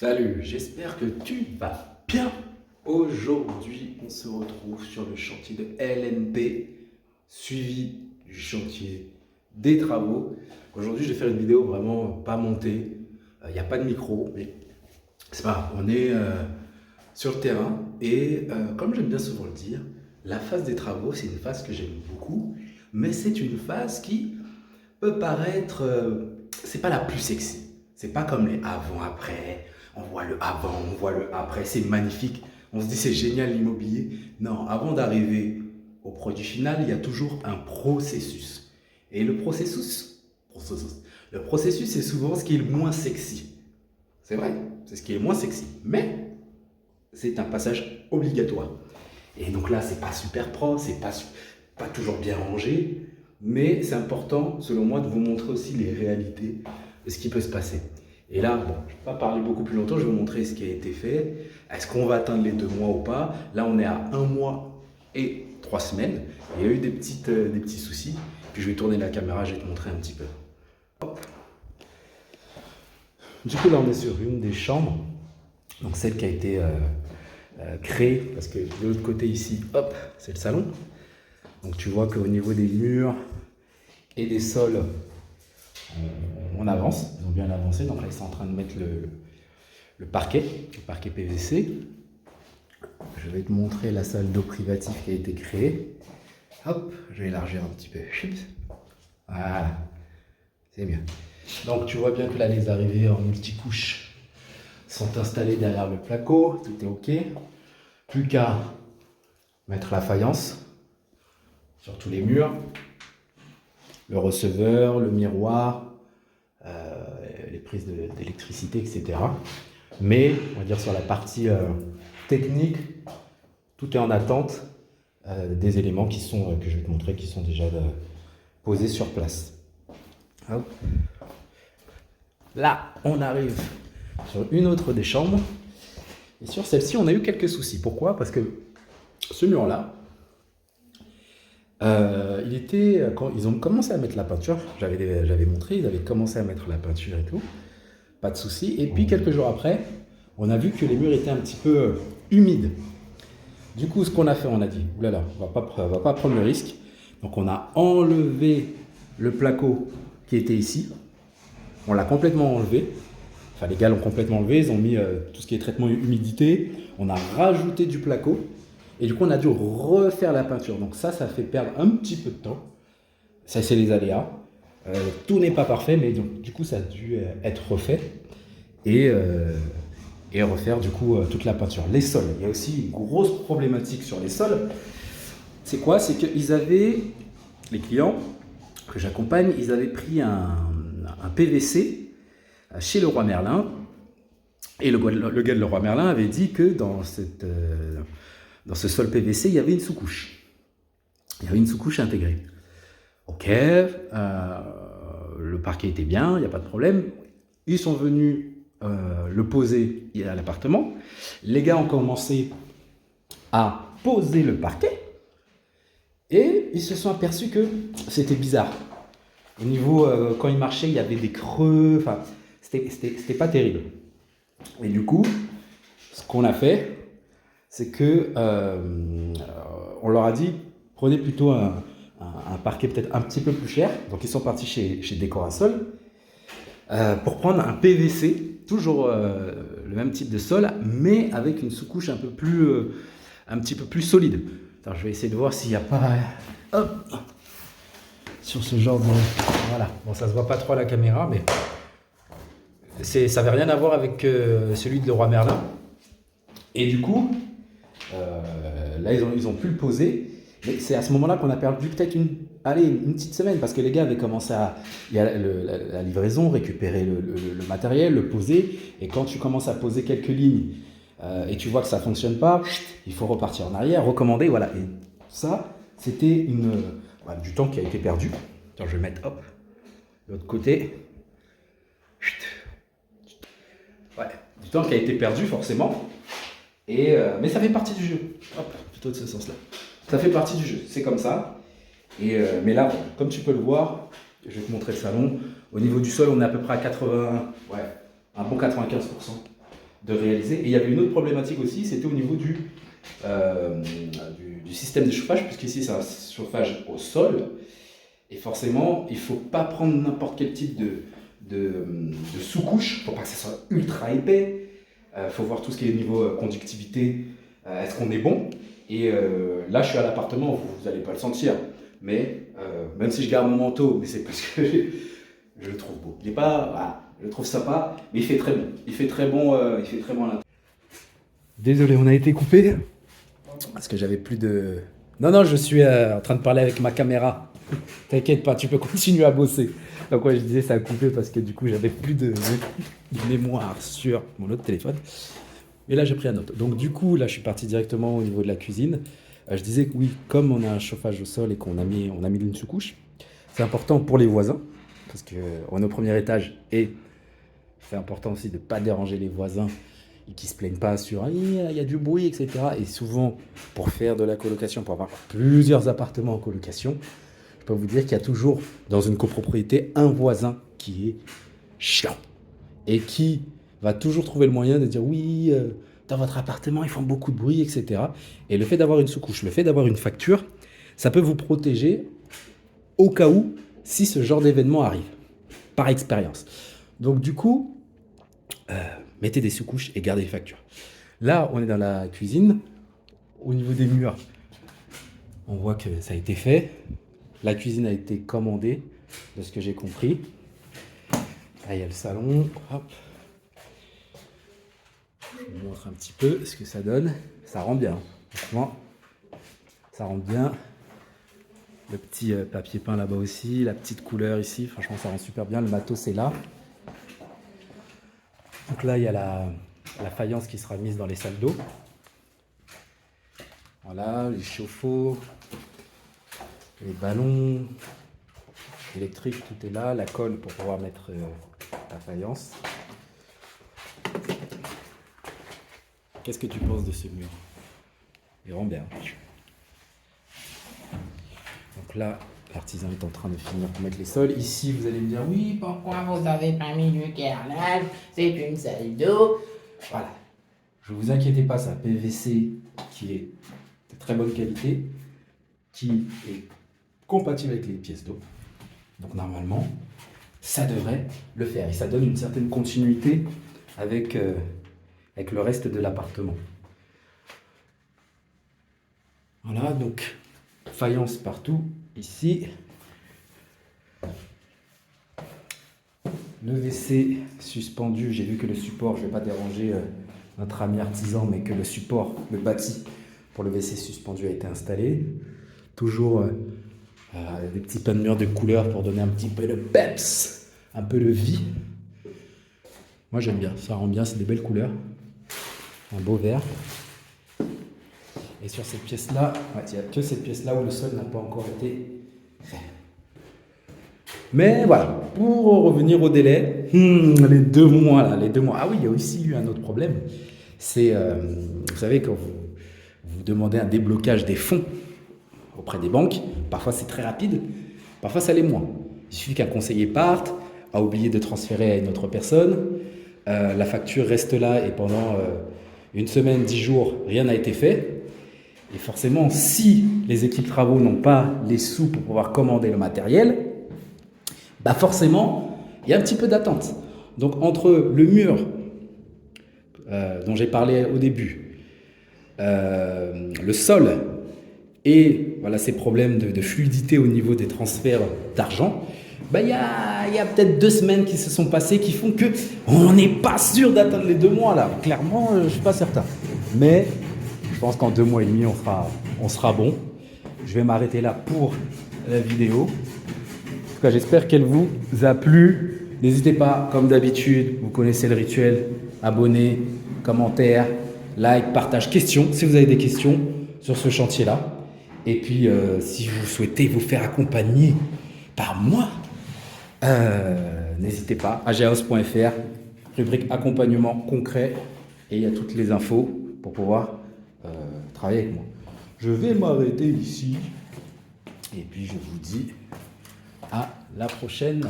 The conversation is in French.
Salut, j'espère que tu vas bien. Aujourd'hui, on se retrouve sur le chantier de LNP, suivi du chantier des travaux. Aujourd'hui, je vais faire une vidéo vraiment pas montée. Il n'y a pas de micro, mais c'est pas grave. On est sur le terrain et comme j'aime bien souvent le dire, la phase des travaux, c'est une phase que j'aime beaucoup, mais c'est une phase qui peut paraître, c'est pas la plus sexy. C'est pas comme les avant-après. On voit le avant, on voit le après, c'est magnifique. On se dit c'est génial l'immobilier. Non, avant d'arriver au produit final, il y a toujours un processus. Et le processus, c'est souvent ce qui est le moins sexy. C'est vrai, c'est ce qui est le moins sexy. Mais c'est un passage obligatoire. Et donc là, c'est pas super propre, c'est pas toujours bien rangé. Mais c'est important, selon moi, de vous montrer aussi les réalités de ce qui peut se passer. Et là, bon, je ne vais pas parler beaucoup plus longtemps, je vais vous montrer ce qui a été fait. Est-ce qu'on va atteindre les 2 mois ou pas? Là, on est à 1 mois et 3 semaines. Il y a eu des petits soucis. Puis je vais tourner la caméra, je vais te montrer un petit peu. Hop. Du coup, là, on est sur une des chambres. Donc celle qui a été créée, parce que de l'autre côté ici, hop, c'est le salon. Donc tu vois qu'au niveau des murs et des sols, on avance, ils ont bien avancé. Donc là, ils sont en train de mettre le parquet PVC. Je vais te montrer la salle d'eau privative qui a été créée. Hop, je vais élargir un petit peu. Voilà, c'est bien. Donc tu vois bien que là, les arrivées en multicouche sont installées derrière le placo. Tout est OK. Plus qu'à mettre la faïence sur tous les murs, le receveur, le miroir, les prises d'électricité, etc. Mais, on va dire sur la partie technique, tout est en attente des éléments que je vais te montrer, qui sont déjà posés sur place. Hop. Là, on arrive sur une autre des chambres. Et sur celle-ci, on a eu quelques soucis. Pourquoi? Parce que ce mur-là, quand ils ont commencé à mettre la peinture, j'avais montré, ils avaient commencé à mettre la peinture et tout, pas de souci. Et puis quelques jours après, on a vu que les murs étaient un petit peu humides. Du coup, ce qu'on a fait, on a dit, oulala, on va pas prendre le risque. Donc on a enlevé le placo qui était ici, on l'a complètement enlevé. Enfin, les gars l'ont complètement enlevé, ils ont mis tout ce qui est traitement humidité, on a rajouté du placo. Et du coup, on a dû refaire la peinture. Donc ça fait perdre un petit peu de temps. Ça, c'est les aléas. Tout n'est pas parfait, mais donc, du coup, ça a dû être refait. Et refaire, du coup, toute la peinture. Les sols. Il y a aussi une grosse problématique sur les sols. C'est quoi? C'est qu'ils avaient, les clients que j'accompagne, ils avaient pris un PVC chez Leroy Merlin. Et le gars de Leroy Merlin avait dit que dans ce sol PVC, il y avait une sous-couche. Il y avait une sous-couche intégrée. Ok, le parquet était bien, il n'y a pas de problème. Ils sont venus le poser à l'appartement. Les gars ont commencé à poser le parquet et ils se sont aperçus que c'était bizarre. Au niveau, quand ils marchaient, il y avait des creux, enfin, c'était pas terrible. Et du coup, ce qu'on a fait, c'est que on leur a dit, prenez plutôt un parquet peut-être un petit peu plus cher. Donc ils sont partis chez Décorasol pour prendre un PVC, toujours le même type de sol, mais avec une sous-couche un petit peu plus solide. Attends, je vais essayer de voir s'il n'y a pas... Hop, sur ce genre de... Voilà, bon, ça se voit pas trop à la caméra, mais ça n'avait rien à voir avec celui de Leroy Merlin. Et du coup... là, ils ont pu le poser. Mais c'est à ce moment-là qu'on a perdu peut-être une petite semaine parce que les gars avaient commencé la livraison, récupérer le matériel, le poser. Et quand tu commences à poser quelques lignes et tu vois que ça ne fonctionne pas, il faut repartir en arrière, recommander. Voilà. Et ça, c'était du temps qui a été perdu. Attends, je vais mettre l'autre côté. Ouais, du temps qui a été perdu forcément. Mais ça fait partie du jeu. Hop, plutôt de ce sens-là. Ça fait partie du jeu, c'est comme ça. Mais là, comme tu peux le voir, je vais te montrer le salon. Au niveau du sol, on est à peu près à 80, un bon 95%. de réaliser. Et il y avait une autre problématique aussi, c'était au niveau du système de chauffage, puisqu'ici c'est un chauffage au sol. Et forcément, il ne faut pas prendre n'importe quel type de sous-couche, il ne faut pas que ça soit ultra épais. Il faut voir tout ce qui est niveau conductivité, est-ce qu'on est bon. Et là, je suis à l'appartement, vous n'allez pas le sentir. Mais même si je garde mon manteau, mais c'est parce que je le trouve beau. Il est pas, voilà, je le trouve sympa, mais il fait très bon. Il fait très bon à l'intérieur. Désolé, on a été coupé parce que j'avais plus de... Non, je suis en train de parler avec ma caméra. T'inquiète pas, tu peux continuer à bosser. Donc ouais, je disais ça a coupé parce que du coup j'avais plus de mémoire sur mon autre téléphone. Mais là j'ai pris un autre. Donc du coup là je suis parti directement au niveau de la cuisine. Je disais que oui, comme on a un chauffage au sol et qu'on a mis une sous-couche, c'est important pour les voisins parce qu'on est au premier étage et c'est important aussi de ne pas déranger les voisins et qui ne se plaignent pas sur il y a du bruit, etc. Et souvent, pour faire de la colocation, pour avoir plusieurs appartements en colocation, je peux vous dire qu'il y a toujours dans une copropriété un voisin qui est chiant et qui va toujours trouver le moyen de dire oui, dans votre appartement, ils font beaucoup de bruit, etc. Et le fait d'avoir une sous-couche, le fait d'avoir une facture, ça peut vous protéger au cas où, si ce genre d'événement arrive, par expérience. Donc du coup, mettez des sous-couches et gardez les factures. Là, on est dans la cuisine. Au niveau des murs, on voit que ça a été fait. La cuisine a été commandée, de ce que j'ai compris. Là, il y a le salon. Hop. Je vous montre un petit peu ce que ça donne. Ça rend bien. Franchement, ça rend bien. Le petit papier peint là-bas aussi. La petite couleur ici. Franchement, ça rend super bien. Le matos est là. Donc là, il y a la faïence qui sera mise dans les salles d'eau. Voilà, les chauffe-eau, les ballons électriques, tout est là. La colle pour pouvoir mettre la faïence. Qu'est-ce que tu penses de ce mur? Il rend bien. Donc là, l'artisan est en train de finir pour mettre les sols. Ici, vous allez me dire, oui, pourquoi vous avez pas mis du carrelage? C'est une salle d'eau. Voilà. Ne vous inquiétez pas, c'est un PVC qui est de très bonne qualité, qui est compatible avec les pièces d'eau. Donc normalement, ça devrait le faire. Et ça donne une certaine continuité avec le reste de l'appartement. Voilà, donc faïence partout, ici. Le WC suspendu, j'ai vu que le support, je ne vais pas déranger notre ami artisan, mais que le support, le bâti pour le WC suspendu a été installé. Toujours des petits pans de mur de couleur pour donner un petit peu de peps, un peu de vie. Moi j'aime bien, ça rend bien, c'est des belles couleurs. Un beau vert. Et sur cette pièce-là, il n'y a que cette pièce-là où le sol n'a pas encore été fait. Mais voilà, pour revenir au délai, les 2 mois là, les 2 mois. Ah oui, il y a aussi eu un autre problème. C'est, vous savez, quand vous demandez un déblocage des fonds auprès des banques, parfois c'est très rapide, parfois ça l'est moins. Il suffit qu'un conseiller parte, a oublié de transférer à une autre personne, la facture reste là et pendant une semaine, 10 jours, rien n'a été fait. Et forcément, si les équipes travaux n'ont pas les sous pour pouvoir commander le matériel, bah forcément, il y a un petit peu d'attente. Donc entre le mur dont j'ai parlé au début, le sol et voilà, ces problèmes de fluidité au niveau des transferts d'argent, bah, il y a peut-être 2 semaines qui se sont passées qui font que on n'est pas sûr d'atteindre les 2 mois là. Clairement, je ne suis pas certain. Mais je pense qu'en 2 mois et demi, on sera bon. Je vais m'arrêter là pour la vidéo. En tout cas, j'espère qu'elle vous a plu. N'hésitez pas, comme d'habitude, vous connaissez le rituel. Abonnez, commentaires, like, partage, questions. Si vous avez des questions sur ce chantier-là. Et puis, si vous souhaitez vous faire accompagner par moi, n'hésitez pas, ageahouse.fr, rubrique accompagnement concret. Et il y a toutes les infos pour pouvoir travailler avec moi. Je vais m'arrêter ici. Et puis, je vous dis à la prochaine.